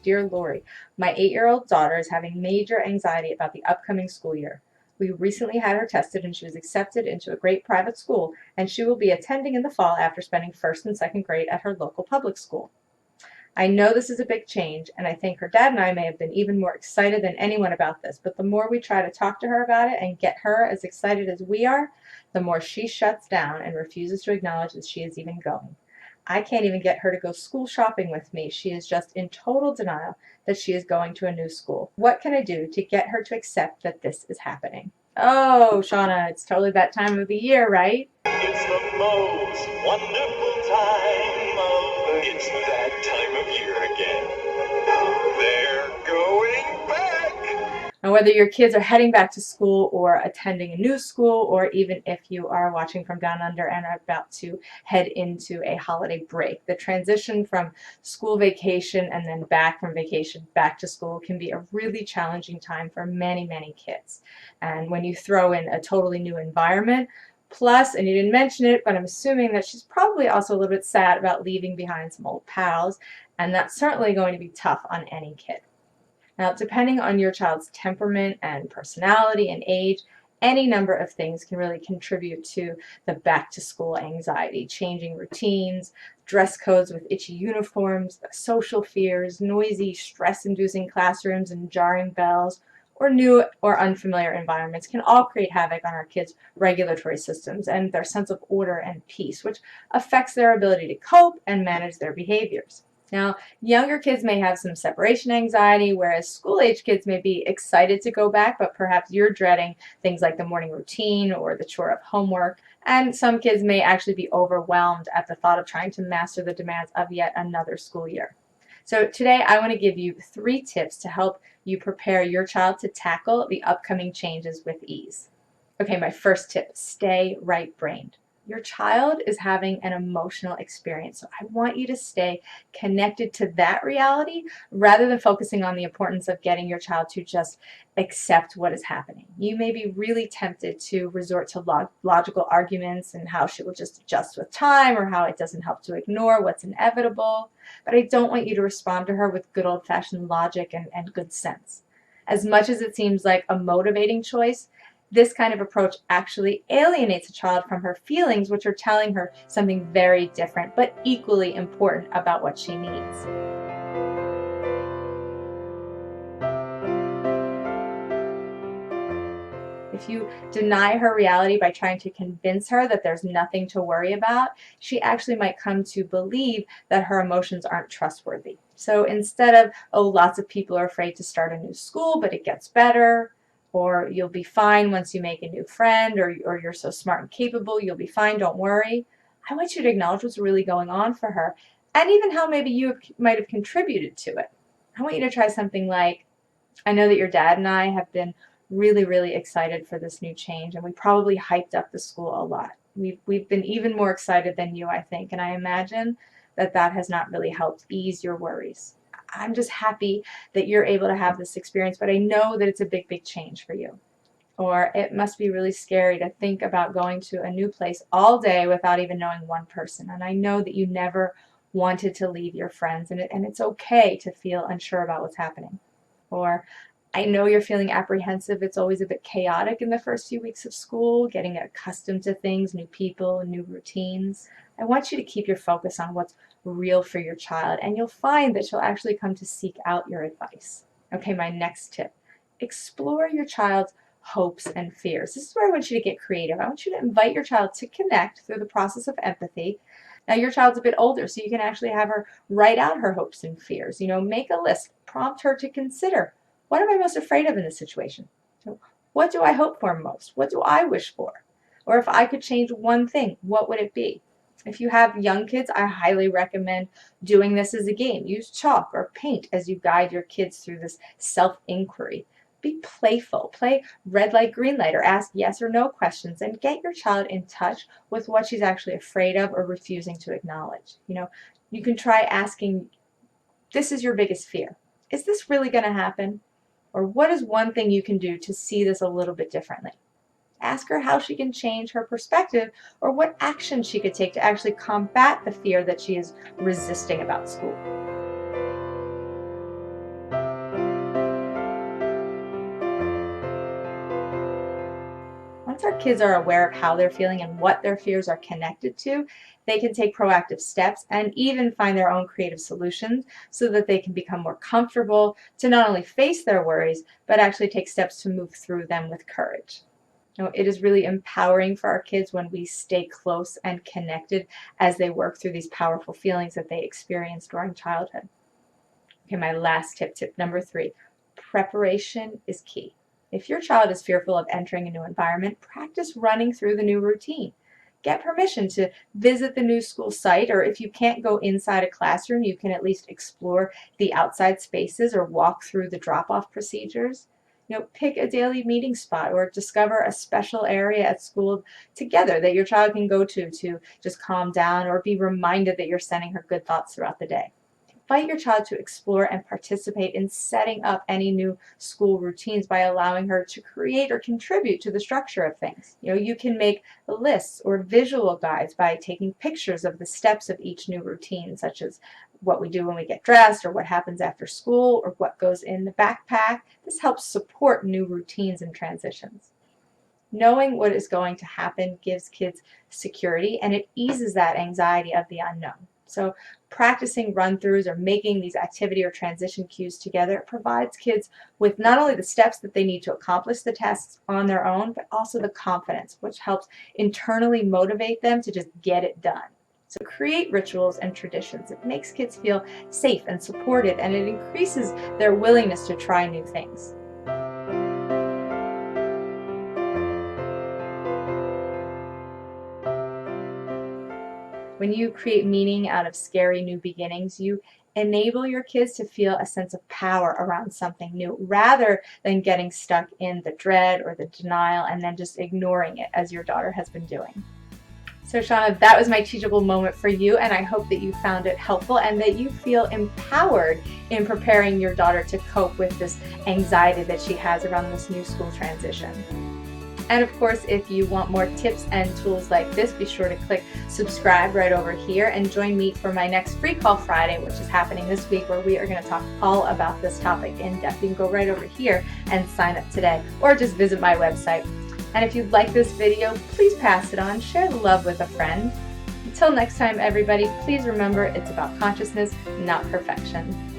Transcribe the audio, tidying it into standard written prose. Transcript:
Dear Lori, my 8-year-old daughter is having major anxiety about the upcoming school year. We recently had her tested and she was accepted into a great private school, and she will be attending in the fall after spending first and second grade at her local public school. I know this is a big change, and I think her dad and I may have been even more excited than anyone about this, but the more we try to talk to her about it and get her as excited as we are, the more she shuts down and refuses to acknowledge that she is even going. I can't even get her to go school shopping with me. She is just in total denial that she is going to a new school. What can I do to get her to accept that this is happening? Oh, Shauna, it's totally that time of the year, right? It's the most wonderful time of the... It's that time of year again. They're going back. And whether your kids are heading back to school or attending a new school, or even if you are watching from down under and are about to head into a holiday break, the transition from school vacation and then back from vacation back to school can be a really challenging time for many, many kids. And when you throw in a totally new environment, plus, and you didn't mention it, but I'm assuming that she's probably also a little bit sad about leaving behind some old pals, and that's certainly going to be tough on any kid. Now, depending on your child's temperament and personality and age, any number of things can really contribute to the back-to-school anxiety. Changing routines, dress codes with itchy uniforms, social fears, noisy, stress-inducing classrooms and jarring bells, or new or unfamiliar environments can all create havoc on our kids' regulatory systems and their sense of order and peace, which affects their ability to cope and manage their behaviors. Now, younger kids may have some separation anxiety, whereas school-age kids may be excited to go back, but perhaps you're dreading things like the morning routine or the chore of homework. And some kids may actually be overwhelmed at the thought of trying to master the demands of yet another school year. So today I want to give you 3 tips to help you prepare your child to tackle the upcoming changes with ease. Okay, my first tip, stay right-brained. Your child is having an emotional experience, so I want you to stay connected to that reality rather than focusing on the importance of getting your child to just accept what is happening. You may be really tempted to resort to logical arguments and how she will just adjust with time or how it doesn't help to ignore what's inevitable, but I don't want you to respond to her with good old-fashioned logic and good sense. As much as it seems like a motivating choice, this kind of approach actually alienates a child from her feelings, which are telling her something very different, but equally important about what she needs. If you deny her reality by trying to convince her that there's nothing to worry about, she actually might come to believe that her emotions aren't trustworthy. So instead of, oh, lots of people are afraid to start a new school, but it gets better, or you'll be fine once you make a new friend, or you're so smart and capable, you'll be fine, don't worry. I want you to acknowledge what's really going on for her, and even how maybe you might have contributed to it. I want you to try something like, I know that your dad and I have been really, really excited for this new change, and we probably hyped up the school a lot. We've been even more excited than you, I think, and I imagine that that has not really helped ease your worries. I'm just happy that you're able to have this experience, but I know that it's a big, big change for you. Or it must be really scary to think about going to a new place all day without even knowing one person. And I know that you never wanted to leave your friends, and it's okay to feel unsure about what's happening. Or I know you're feeling apprehensive. It's always a bit chaotic in the first few weeks of school, getting accustomed to things, new people, new routines. I want you to keep your focus on what's real for your child, and you'll find that she'll actually come to seek out your advice. Okay, my next tip. Explore your child's hopes and fears. This is where I want you to get creative. I want you to invite your child to connect through the process of empathy. Now your child's a bit older, so you can actually have her write out her hopes and fears. Make a list, prompt her to consider, what am I most afraid of in this situation? So what do I hope for most? What do I wish for? Or if I could change one thing, what would it be? If you have young kids, I highly recommend doing this as a game. Use chalk or paint as you guide your kids through this self-inquiry. Be playful. Play red light, green light, or ask yes or no questions, and get your child in touch with what she's actually afraid of or refusing to acknowledge. You can try asking, this is your biggest fear. Is this really going to happen? Or what is one thing you can do to see this a little bit differently? Ask her how she can change her perspective or what action she could take to actually combat the fear that she is resisting about school. our kids are aware of how they're feeling and what their fears are connected to, they can take proactive steps and even find their own creative solutions so that they can become more comfortable to not only face their worries, but actually take steps to move through them with courage. It is really empowering for our kids when we stay close and connected as they work through these powerful feelings that they experience during childhood. Okay, my last tip number 3, preparation is key. If your child is fearful of entering a new environment, practice running through the new routine. Get permission to visit the new school site, or if you can't go inside a classroom, you can at least explore the outside spaces or walk through the drop-off procedures. Pick a daily meeting spot or discover a special area at school together that your child can go to just calm down or be reminded that you're sending her good thoughts throughout the day. Invite your child to explore and participate in setting up any new school routines by allowing her to create or contribute to the structure of things. You can make lists or visual guides by taking pictures of the steps of each new routine, such as what we do when we get dressed or what happens after school or what goes in the backpack. This helps support new routines and transitions. Knowing what is going to happen gives kids security and it eases that anxiety of the unknown. So practicing run-throughs or making these activity or transition cues together provides kids with not only the steps that they need to accomplish the tasks on their own, but also the confidence, which helps internally motivate them to just get it done. So create rituals and traditions. It makes kids feel safe and supported, and it increases their willingness to try new things. When you create meaning out of scary new beginnings, you enable your kids to feel a sense of power around something new rather than getting stuck in the dread or the denial and then just ignoring it as your daughter has been doing. So Shauna, that was my teachable moment for you, and I hope that you found it helpful and that you feel empowered in preparing your daughter to cope with this anxiety that she has around this new school transition. And of course, if you want more tips and tools like this, be sure to click subscribe right over here and join me for my next Free Call Friday, which is happening this week, where we are going to talk all about this topic in depth. You can go right over here and sign up today, or just visit my website. And if you like this video, please pass it on, share the love with a friend. Until next time, everybody, please remember it's about consciousness, not perfection.